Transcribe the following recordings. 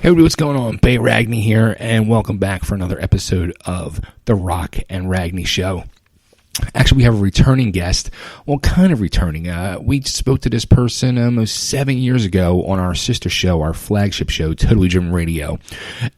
Hey everybody, what's going on? Bay Ragni here, and welcome back for another episode of The Rock and Ragni Show. Actually, we have a returning guest. Well, kind of returning. We spoke to this person almost 7 years ago on our sister show, our flagship show, Totally Driven Radio.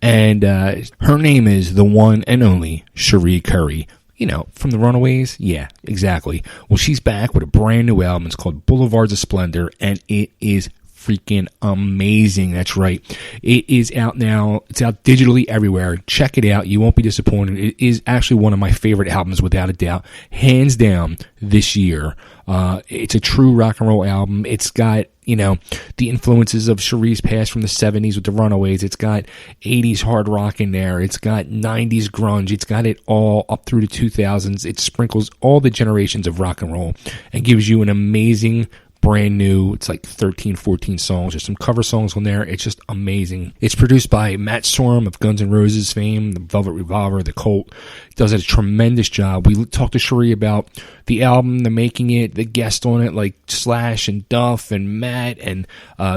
And her name is the one and only Cherie Curry. You know, from the Runaways? Yeah, exactly. Well, she's back with a brand new album. It's called Blvds of Splendor, and it is freaking amazing. That's right. It is out now. It's out digitally everywhere. Check it out. You won't be disappointed. It is actually one of my favorite albums, without a doubt. Hands down this year. It's a true rock and roll album. It's got, you know, the influences of Cherie's past from the 70s with the Runaways. It's got 80s hard rock in there. It's got 90s grunge. It's got it all up through the 2000s. It sprinkles all the generations of rock and roll and gives you an amazing brand new, it's like 13, 14 songs. There's some cover songs on there. It's just amazing. It's produced by Matt Sorum of Guns N' Roses fame, the Velvet Revolver, the Cult. He does a tremendous job. We talked to Cherie about the album, the making it, the guests on it like Slas and Duff and Matt and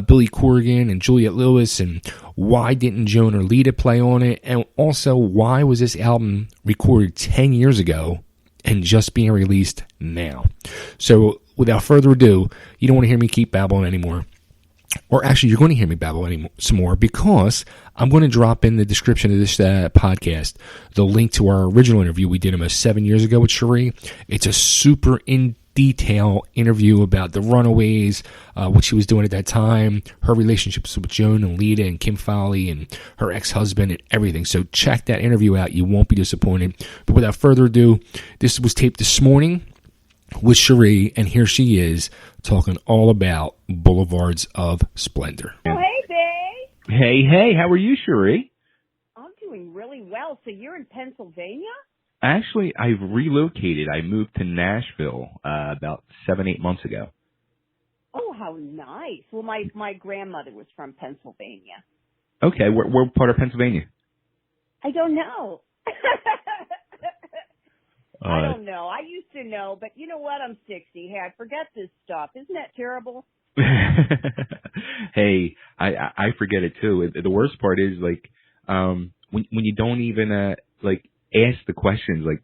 Billy Corgan and Juliette Lewis, and why didn't Joan or Lita play on it, and also why was this album recorded 10 years ago and just being released now. So without further ado, you don't want to hear me keep babbling anymore. Or actually, you're going to hear me babble some more, because I'm going to drop in the description of this podcast the link to our original interview we did almost 7 years ago with Cherie. It's a super in-detail interview about the Runaways, what she was doing at that time, her relationships with Joan and Lita and Kim Fowley and her ex-husband and everything. So check that interview out. You won't be disappointed. But without further ado, this was taped this morning with Cherie, and here she is talking all about Blvds of Splendor. Oh, hey, babe. Hey, how are you, Cherie? I'm doing really well. So you're in Pennsylvania? Actually, I've relocated. I moved to Nashville about 7-8 months ago. Oh, how nice. Well, my grandmother was from Pennsylvania. Okay, where part of Pennsylvania? I don't know. I don't know. I used to know, but you know what? I'm 60. Hey, I forget this stuff. Isn't that terrible? Hey, I forget it too. The worst part is like when you don't even ask the questions. Like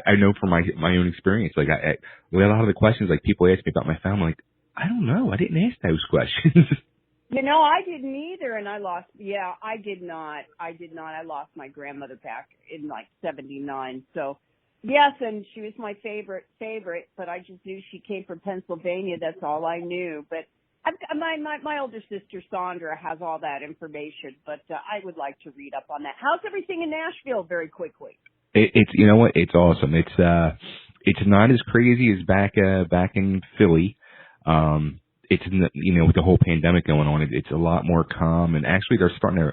I know from my own experience. Like I a lot of the questions like people ask me about my family. Like I don't know. I didn't ask those questions. You know, I didn't either, and I lost. Yeah, I did not. I lost my grandmother back in like '79. So. Yes, and she was my favorite, but I just knew she came from Pennsylvania. That's all I knew. But my older sister, Sandra, has all that information, but I would like to read up on that. How's everything in Nashville very quickly? It's you know what? It's awesome. It's not as crazy as back in Philly. It's, you know, with the whole pandemic going on, it's a lot more calm, and actually they're starting to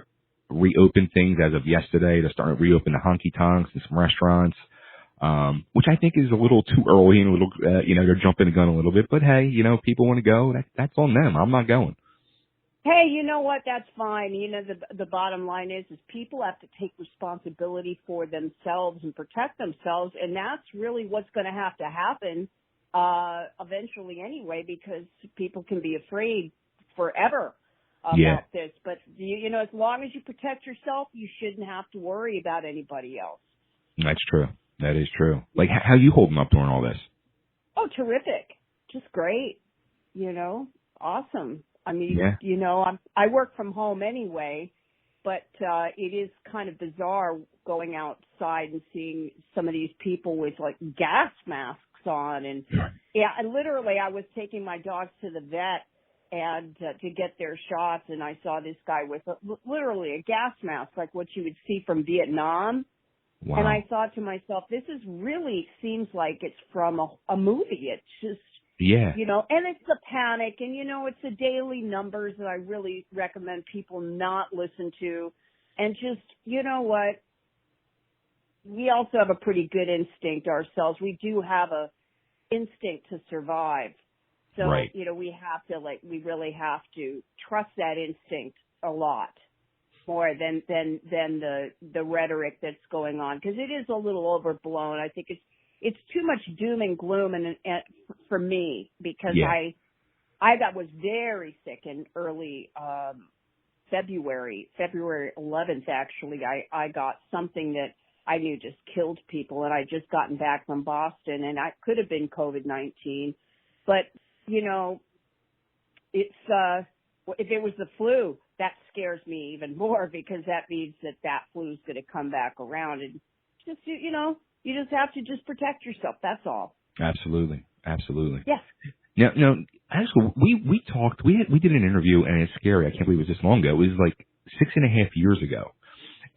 reopen things as of yesterday. They're starting to reopen the honky tonks and some restaurants. Which I think is a little too early and a little, you know, they're jumping the gun a little bit. But hey, you know, people want to go. That's on them. I'm not going. Hey, you know what? That's fine. You know, the bottom line is people have to take responsibility for themselves and protect themselves, and that's really what's going to happen eventually anyway, because people can be afraid forever about this. But you know, as long as you protect yourself, you shouldn't have to worry about anybody else. That's true. That is true. Like, how you holding up during all this? Oh, terrific. Just great. You know, awesome. I mean, you know, I work from home anyway, but it is kind of bizarre going outside and seeing some of these people with, like, gas masks on. And, and literally I was taking my dogs to the vet and to get their shots, and I saw this guy with literally a gas mask, like what you would see from Vietnam. Wow. And I thought to myself, this is really seems like it's from a movie. It's just, you know, and it's the panic, and, you know, it's the daily numbers that I really recommend people not listen to. And just, you know what, we also have a pretty good instinct ourselves. We do have a instinct to survive. So, you know, we really have to trust that instinct a lot. More than the rhetoric that's going on, because it is a little overblown. I think it's too much doom and gloom, and for me, because I was very sick in early February 11th, actually, I got something that I knew just killed people, and I'd just gotten back from Boston, and I could have been COVID-19. But, you know, it's, if it was the flu, that scares me even more, because that means that flu is going to come back around. And just, you know, you just have to just protect yourself. That's all. Absolutely. Absolutely. Yes. Now, actually, we talked, we did an interview, and it's scary. I can't believe it was this long ago. It was like 6.5 years ago.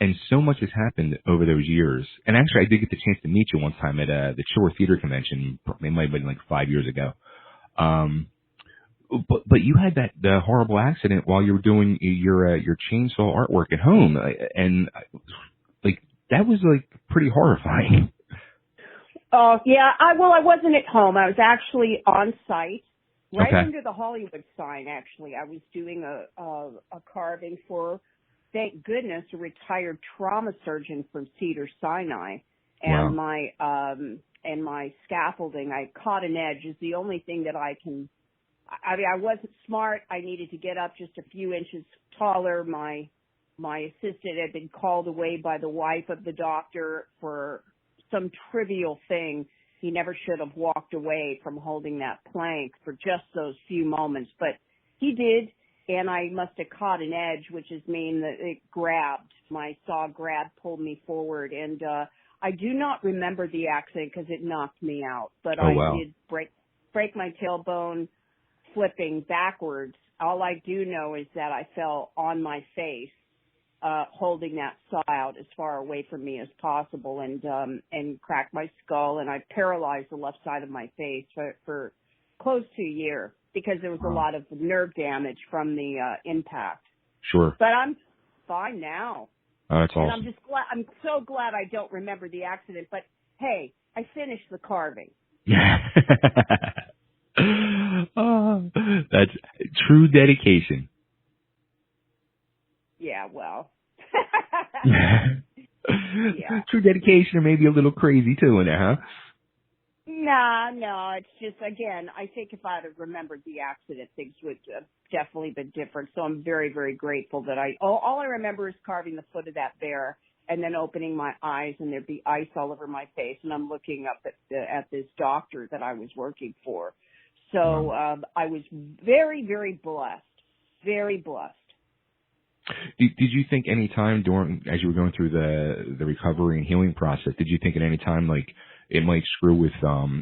And so much has happened over those years. And actually, I did get the chance to meet you one time at the Shore Theater Convention. It might have been like 5 years ago. But you had the horrible accident while you were doing your chainsaw artwork at home, and like that was like pretty horrifying. Oh yeah, I wasn't at home. I was actually on site, right under the Hollywood sign. Actually, I was doing a carving for, thank goodness, a retired trauma surgeon from Cedars-Sinai, and my scaffolding. I caught an edge. Is the only thing that I can. I mean, I wasn't smart. I needed to get up just a few inches taller. My assistant had been called away by the wife of the doctor for some trivial thing. He never should have walked away from holding that plank for just those few moments, but he did, and I must have caught an edge, which is mean that it grabbed. My saw pulled me forward, and I do not remember the accident because it knocked me out, but did break my tailbone flipping backwards. All I do know is that I fell on my face, holding that saw out as far away from me as possible, and cracked my skull, and I paralyzed the left side of my face for close to a year because there was a lot of nerve damage from the impact. Sure. But I'm fine now. Oh, that's awesome. And I'm so glad I don't remember the accident, but hey, I finished the carving. Oh, that's true dedication. Yeah, well. Yeah. True dedication, or maybe a little crazy too in there, huh? No, it's just, again, I think if I'd have remembered the accident, things would have definitely been different. So I'm very, very grateful that all I remember is carving the foot of that bear and then opening my eyes, and there'd be ice all over my face, and I'm looking up at this doctor that I was working for. So I was very, very blessed. Very blessed. Did you think any time as you were going through the recovery and healing process, did you think at any time like it might screw with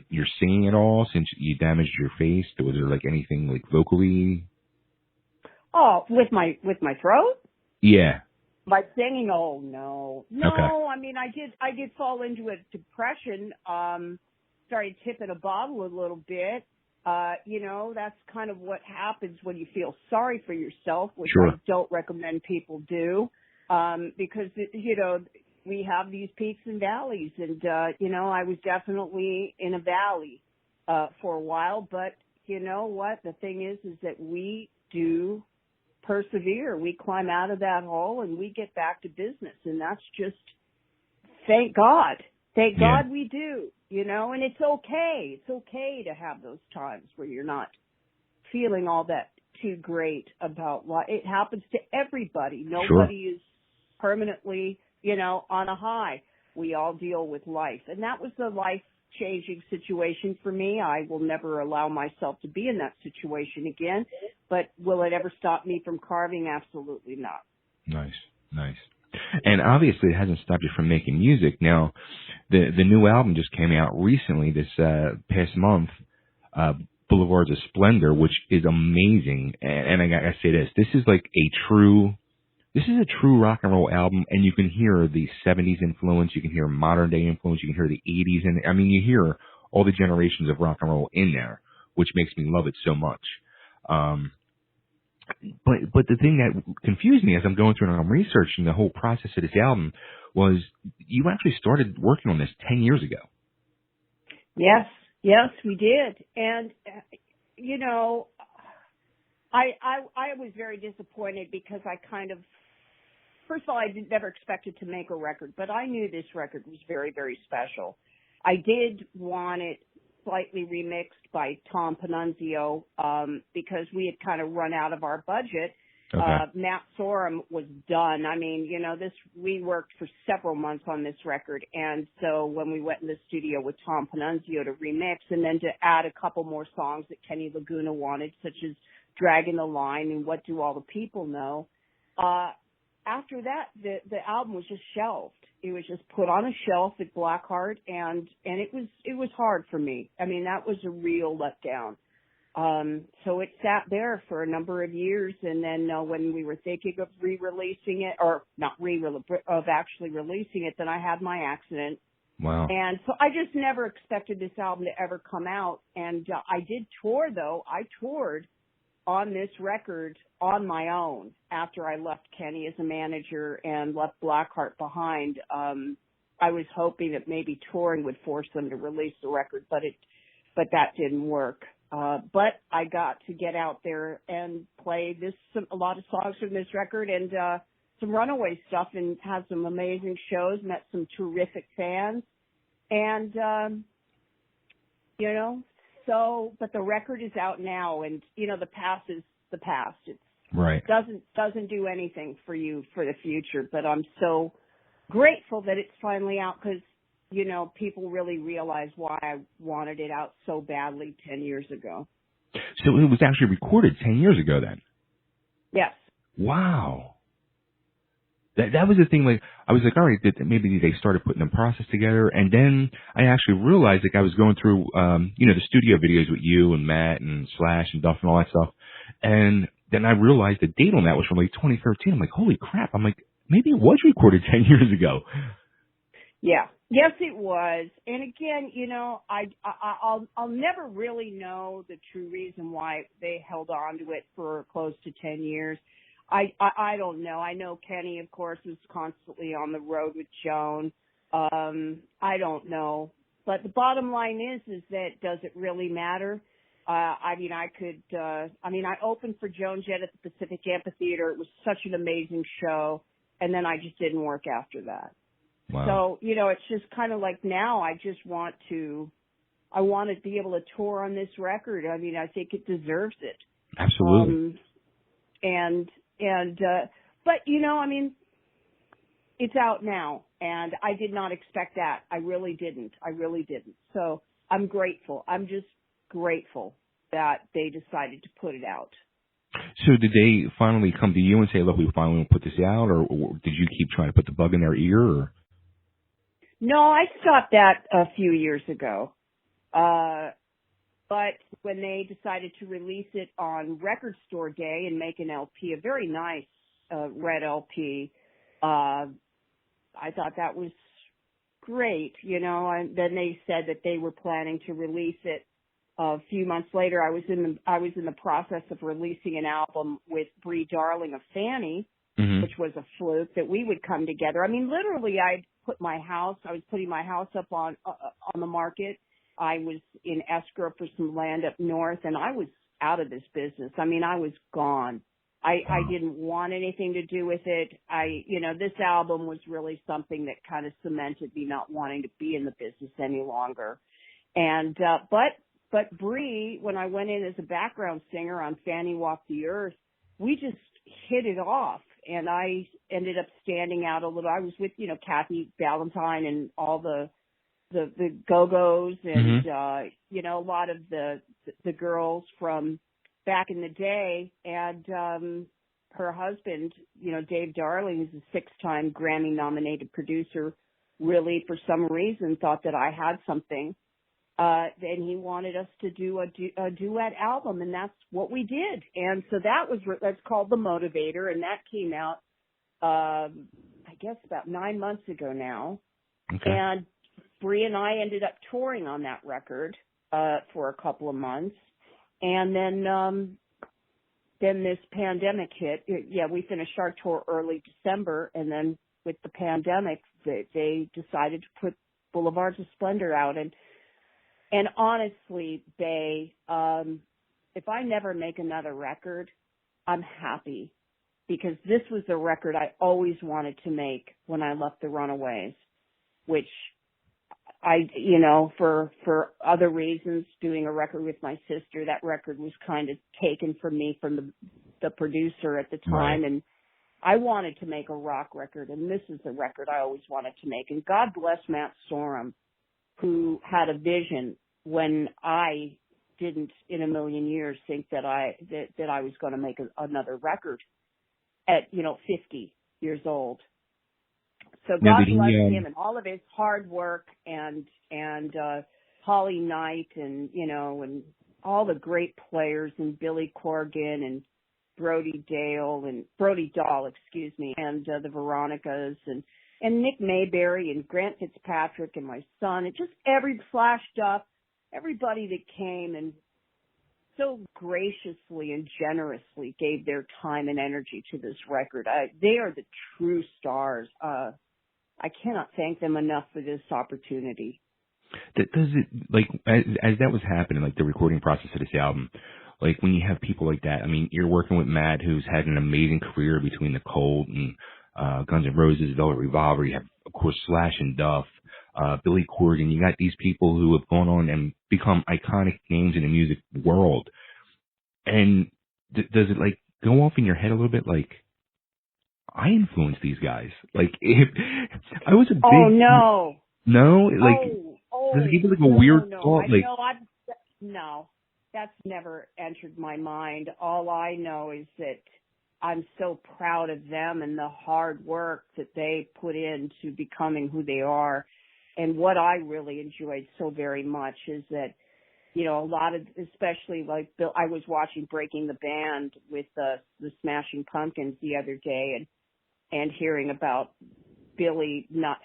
your singing at all since you damaged your face? Was there like anything like vocally? Oh, with my throat? Yeah. My singing? Oh no. Okay. I mean, I did fall into a depression. Started tipping a bottle a little bit. You know, that's kind of what happens when you feel sorry for yourself, which I don't recommend people do, because, you know, we have these peaks and valleys, and, you know, I was definitely in a valley, for a while, but you know what? The thing is that we do persevere. We climb out of that hole and we get back to business, and that's just, thank God. Thank God we do, you know, and it's okay. It's okay to have those times where you're not feeling all that too great about life. It happens to everybody. Nobody is permanently, you know, on a high. We all deal with life. And that was the life-changing situation for me. I will never allow myself to be in that situation again. But will it ever stop me from carving? Absolutely not. Nice, nice. And obviously it hasn't stopped you from making music. Now, the new album just came out recently, this past month, Blvds of Splendor, which is amazing. And I gotta say this is like a true rock and roll album, and you can hear the 70s influence, you can hear modern day influence, you can hear the 80s, and I mean, you hear all the generations of rock and roll in there, which makes me love it so much. But the thing that confused me as I'm going through and I'm researching the whole process of this album was you actually started working on this 10 years ago. Yes, we did. And, you know, I was very disappointed because I kind of, first of all, I never expected to make a record, but I knew this record was very, very special. I did want it slightly remixed by Tom Panunzio, because we had kind of run out of our budget. Matt Sorum was done. I mean, we worked for several months on this record. And so when we went in the studio with Tom Panunzio to remix and then to add a couple more songs that Kenny Laguna wanted, such as Dragging the Line and What Do All the People Know, after that, the album was just shelved. It was just put on a shelf at Blackheart, and it was hard for me. I mean, that was a real letdown. So it sat there for a number of years, and then when we were thinking of re-releasing it, or not of actually releasing it, then I had my accident. Wow. And so I just never expected this album to ever come out. And I did tour, though. I toured on this record on my own after I left Kenny as a manager and left Blackheart behind. I was hoping that maybe touring would force them to release the record, but that didn't work. But I got to get out there and play a lot of songs from this record and some Runaways stuff, and had some amazing shows, met some terrific fans, and but the record is out now, and the past is the past. It's right. Doesn't do anything for you for the future, but I'm so grateful that it's finally out, because people really realize why I wanted it out so badly 10 years ago. So it was actually recorded 10 years ago then? Yes. Wow. That was the thing, like, I was like, all right, maybe they started putting the process together, and then I actually realized, like, I was going through, the studio videos with you and Matt and Slash and Duff and all that stuff, and then I realized the date on that was from, like, 2013. I'm like, holy crap. I'm like, maybe it was recorded 10 years ago. Yeah. Yes, it was. And again, I'll never really know the true reason why they held on to it for close to 10 years. I don't know. I know Kenny, of course, was constantly on the road with Joan. I don't know. But the bottom line is that does it really matter? I opened for Joan Jett at the Pacific Amphitheater. It was such an amazing show. And then I just didn't work after that. Wow. So, it's just kind of like now I want to be able to tour on this record. I mean, I think it deserves it. Absolutely. But it's out now, and I did not expect that. I really didn't. So I'm grateful. I'm just grateful that they decided to put it out. So did they finally come to you and say, look, we finally want to put this out, or did you keep trying to put the bug in their ear? Or? No, I stopped that a few years ago. But when they decided to release it on Record Store Day and make an LP, a very nice red LP, I thought that was great, and then they said that they were planning to release it a few months later. I was in the process of releasing an album with Bree Darling of Fanny, mm-hmm. which was a fluke that we would come together. I mean, literally, I was putting my house up on the market. I was in escrow for some land up north, and I was out of this business. I mean, I was gone. I didn't want anything to do with it. This album was really something that kind of cemented me not wanting to be in the business any longer. And, but Bree, when I went in as a background singer on Fanny Walk the Earth, we just hit it off. And I ended up standing out a little. I was with, Kathy Valentine and all the Go-Go's and, mm-hmm. A lot of the girls from back in the day. And, her husband, Dave Darling, who's a 6-time Grammy nominated producer, really for some reason thought that I had something. And he wanted us to do a duet album, and that's what we did. And so that's called The Motivator, and that came out, I guess about 9 months ago now. Okay. And Bree and I ended up touring on that record, for a couple of months. And then this pandemic hit. We finished our tour early December, and then with the pandemic, they decided to put Blvds of Splendor out. And honestly, Bay, if I never make another record, I'm happy, because this was the record I always wanted to make when I left the Runaways, which for other reasons, doing a record with my sister, that record was kind of taken from me from the producer at the time, and I wanted to make a rock record, and this is the record I always wanted to make. And God bless Matt Sorum, who had a vision when I didn't in a million years think that I was going to make another record at 50 years old. So God bless him and all of his hard work and Holly Knight and and all the great players and Billy Corgan and Brody Dahl, and the Veronicas and Nick Mayberry and Grant Fitzpatrick and my son, and just Flash Duff, everybody that came and so graciously and generously gave their time and energy to this record. They are the true stars. I cannot thank them enough for this opportunity. Does it, like, as that was happening, like the recording process of this album, like when you have people like that, I mean, you're working with Matt, who's had an amazing career between the Cold and Guns N' Roses, Velvet Revolver. You have, of course, Slash and Duff, Billy Corgan. You got these people who have gone on and become iconic names in the music world. And does it, like, go off in your head a little bit, like, I influenced these guys? Like, if I was a big... Oh, no. No? Like, does it give you, like, a weird thought? Like, no, that's never entered my mind. All I know is that I'm so proud of them and the hard work that they put into becoming who they are. And what I really enjoyed so very much is that, a lot of, especially like Bill, I was watching Breaking the Band with the Smashing Pumpkins the other day and hearing about Billy not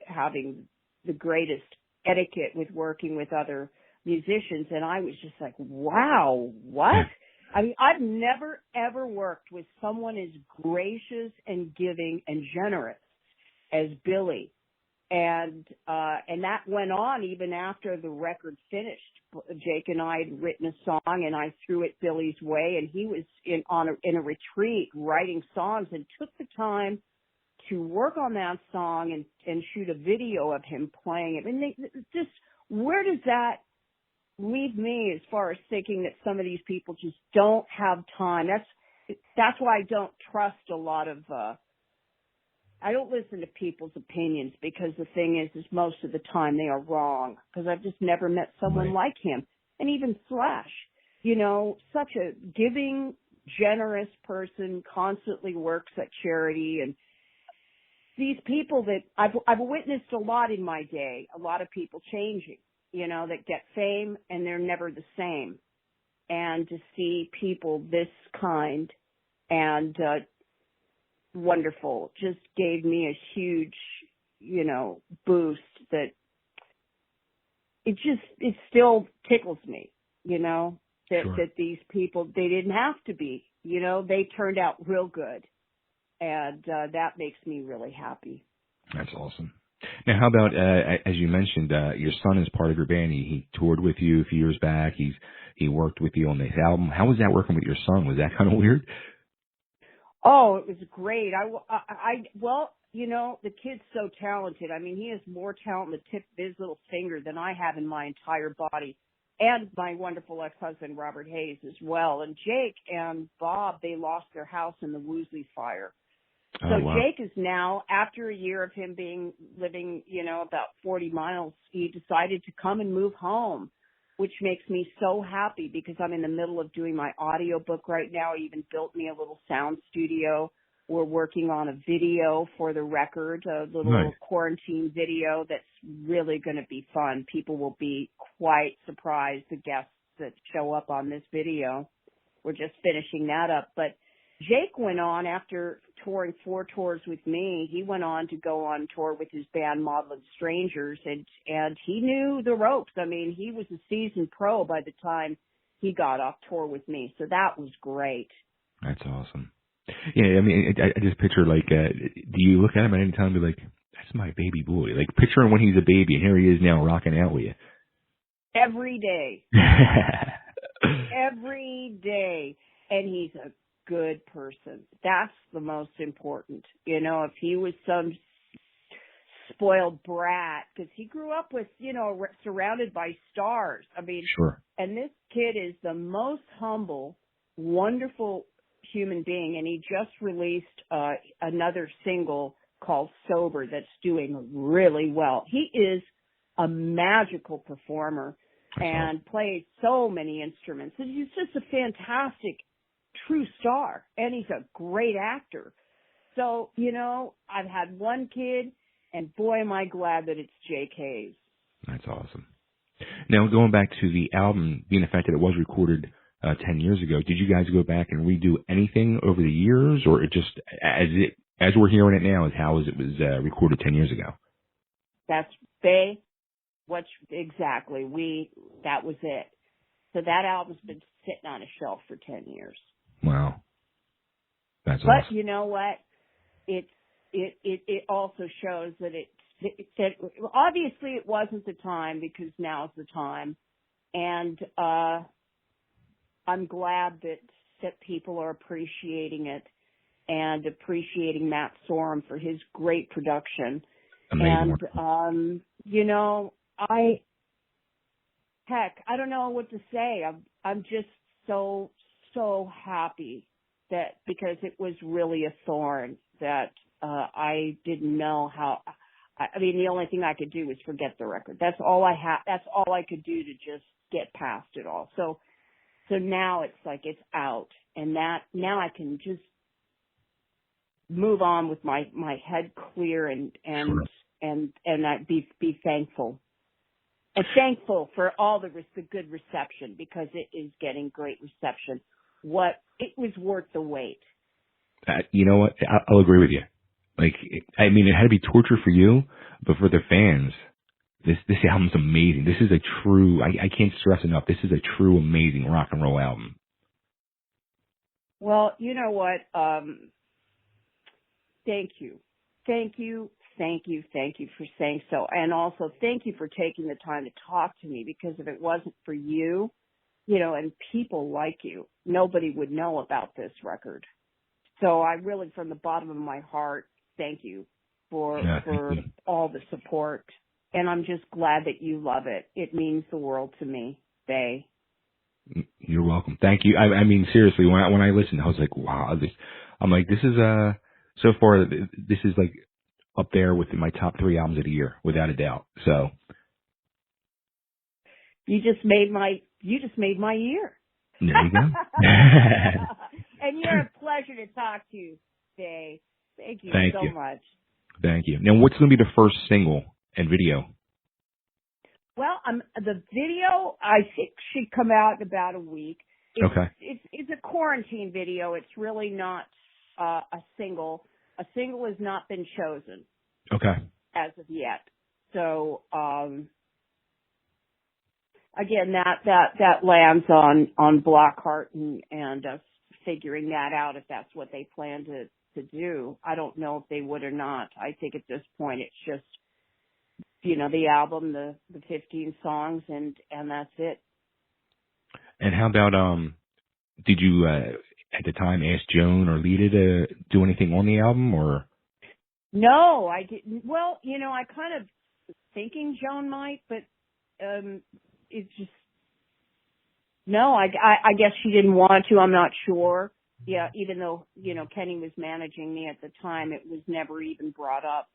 having the greatest etiquette with working with other musicians. And I was just like, wow, what? I mean, I've never, ever worked with someone as gracious and giving and generous as Billy. And that went on even after the record finished. Jake and I had written a song and I threw it Billy's way, and he was in a retreat writing songs and took the time to work on that song and shoot a video of him playing it. And where does that leave me as far as thinking that some of these people just don't have time? That's why I don't trust a lot of, I don't listen to people's opinions, because the thing is most of the time they are wrong, because I've just never met someone like him. And even Slash, such a giving, generous person, constantly works at charity. And these people that I've witnessed a lot in my day, a lot of people changing, that get fame and they're never the same. And to see people this kind and wonderful just gave me a huge, boost that it still tickles me, that these people, they didn't have to be, they turned out real good. And that makes me really happy. That's awesome. Now, how about, as you mentioned, your son is part of your band. He toured with you a few years back. He worked with you on this album. How was that working with your son? Was that kind of weird? Oh, it was great. The kid's so talented. I mean, he has more talent in the tip of his little finger than I have in my entire body, and my wonderful ex-husband, Robert Hayes, as well. And Jake and Bob, they lost their house in the Woolsey fire. So wow. Jake is now, after a year of him living, about 40 miles, he decided to come and move home, which makes me so happy, because I'm in the middle of doing my audiobook right now. He even built me a little sound studio. We're working on a video for the record, a little quarantine video that's really going to be fun. People will be quite surprised, the guests that show up on this video. We're just finishing that up. But Jake went on, after touring 4 tours with me, he went on to go on tour with his band Maudlin Strangers, and he knew the ropes. I mean, he was a seasoned pro by the time he got off tour with me, so that was great. That's awesome. Yeah, I mean, I just picture, like, do you look at him at any time and be like, that's my baby boy? Like, picture him when he's a baby, and here he is now rocking out with you. Every day. Every day. And he's a good person. That's the most important. If he was some spoiled brat, because he grew up with, surrounded by stars. I mean, sure. And this kid is the most humble, wonderful human being, and he just released another single called Sober that's doing really well. He is a magical performer and plays so many instruments. He's just a fantastic, true star, and he's a great actor. So, I've had one kid, and boy, am I glad that it's JK's. That's awesome. Now, going back to the album, being the fact that it was recorded 10 years ago, did you guys go back and redo anything over the years, or it just, as we're hearing it now, is how it was recorded 10 years ago? That was it. So that album's been sitting on a shelf for 10 years. Wow. That's awesome. But you know what? It also shows that that obviously it wasn't the time, because now's the time. And, I'm glad that people are appreciating it and appreciating Matt Sorum for his great production. Amazing. And, I don't know what to say. I'm just so happy that, because it was really a thorn that, I didn't know how, the only thing I could do was forget the record. That's all I could do to just get past it all. So now it's like it's out, and now I can just move on with my head clear and I be thankful. And thankful for all the good reception, because it is getting great reception. It was worth the wait. You know what? I'll agree with you. It had to be torture for you, but for the fans, this album's amazing. This is a true, I can't stress enough, this is a true amazing rock and roll album. Well, you know what? Thank you. Thank you for saying so. And also thank you for taking the time to talk to me, because if it wasn't for you, and people like you, nobody would know about this record. So I really, from the bottom of my heart, thank you for all the support. And I'm just glad that you love it. It means the world to me, Faye. You're welcome. Thank you. Seriously, when I listened, I was like, wow. This is so far, this is like up there with my top 3 albums of the year, without a doubt. So you just made my year. There you go. And you're a pleasure to talk to, Faye. Thank you so much. Thank you. Now, what's going to be the first single and video? Well, the video, I think, should come out in about a week. It's a quarantine video. It's really not a single. A single has not been chosen. Okay. As of yet. So, again, that lands on Blockhart and us figuring that out, if that's what they plan to do. I don't know if they would or not. I think at this point it's just, the album, the 15 songs, and that's it. And how about, did you, at the time, ask Joan or Lita to do anything on the album, or? No, I didn't. Well, I kind of was thinking Joan might, but, it's just, no, I guess she didn't want to. I'm not sure. Yeah, even though, Kenny was managing me at the time, it was never even brought up.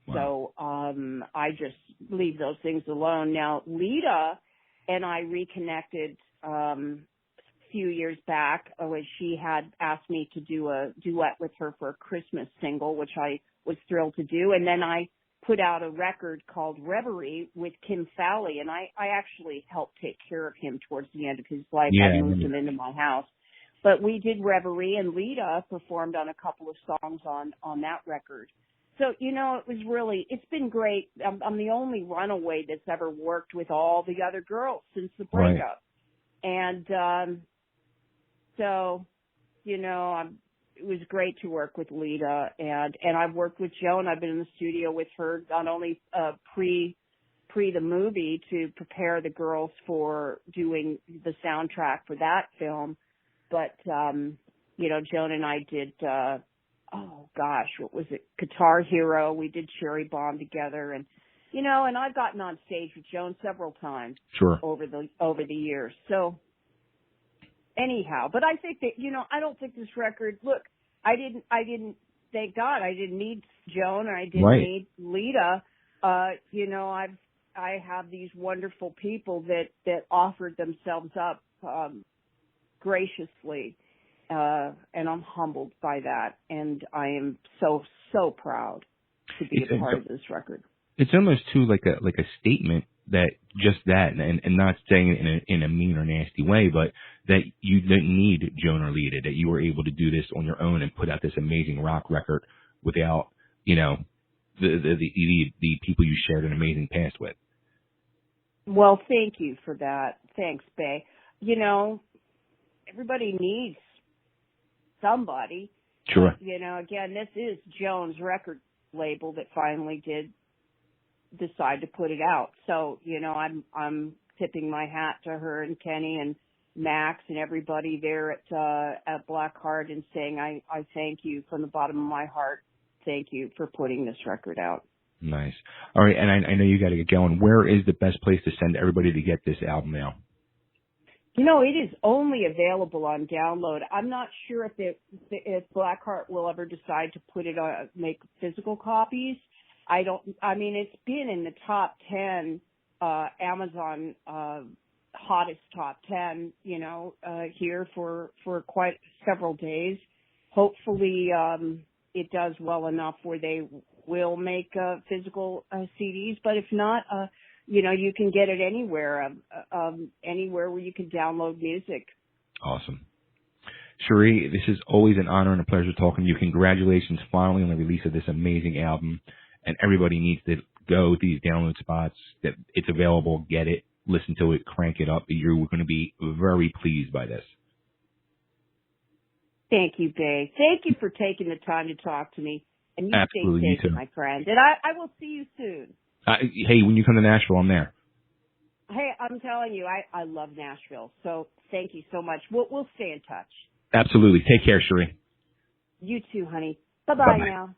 Wow. So, I just leave those things alone. Now, Lita and I reconnected, a few years back when she had asked me to do a duet with her for a Christmas single, which I was thrilled to do. And then I put out a record called Reverie with Kim Fowley, and I actually helped take care of him towards the end of his life. Yeah. I moved him into my house. But we did Reverie, and Lita performed on a couple of songs on that record. So, it was really, it's been great. I'm the only Runaway that's ever worked with all the other girls since the breakup. Right. And so, it was great to work with Lita, and I've worked with Joan. I've been in the studio with her not only pre the movie to prepare the girls for doing the soundtrack for that film, but Joan and I did what was it? Guitar Hero. We did Cherry Bomb together, and and I've gotten on stage with Joan several times. Sure. Over the years. So anyhow, but I think that, I don't think this record, look, I didn't, thank God I didn't need Joan, or I didn't need Lita. I have these wonderful people that offered themselves up, graciously, and I'm humbled by that, and I am so proud to be a part of this record. It's almost too like a statement that just that, and not saying it in a mean or nasty way, but that you didn't need Joan or Lita, that you were able to do this on your own and put out this amazing rock record without, the people you shared an amazing past with. Well, thank you for that. Thanks, Bay. Everybody needs somebody. Sure. Again, this is Joan's record label that finally did decide to put it out. So, I'm tipping my hat to her and Kenny and Max and everybody there at Blackheart and saying I thank you from the bottom of my heart. Thank you for putting this record out. Nice. All right, and I know you got to get going. Where is the best place to send everybody to get this album now? It is only available on download. I'm not sure if Blackheart will ever decide to put it on, make physical copies. It's been in the top 10, Amazon, hottest top 10, here for quite several days. Hopefully, it does well enough where they will make physical CDs, but if not, you can get it anywhere, anywhere where you can download music. Awesome. Cherie, this is always an honor and a pleasure talking to you. Congratulations finally on the release of this amazing album. And everybody needs to go to these download spots. That it's available. Get it. Listen to it. Crank it up. You're going to be very pleased by this. Thank you, Bay. Thank you for taking the time to talk to me. And you Absolutely, stay safe, my friend. And I will see you soon. Hey, when you come to Nashville, I'm there. Hey, I'm telling you, I love Nashville. So thank you so much. We'll stay in touch. Absolutely. Take care, Cherie. You too, honey. Bye-bye now.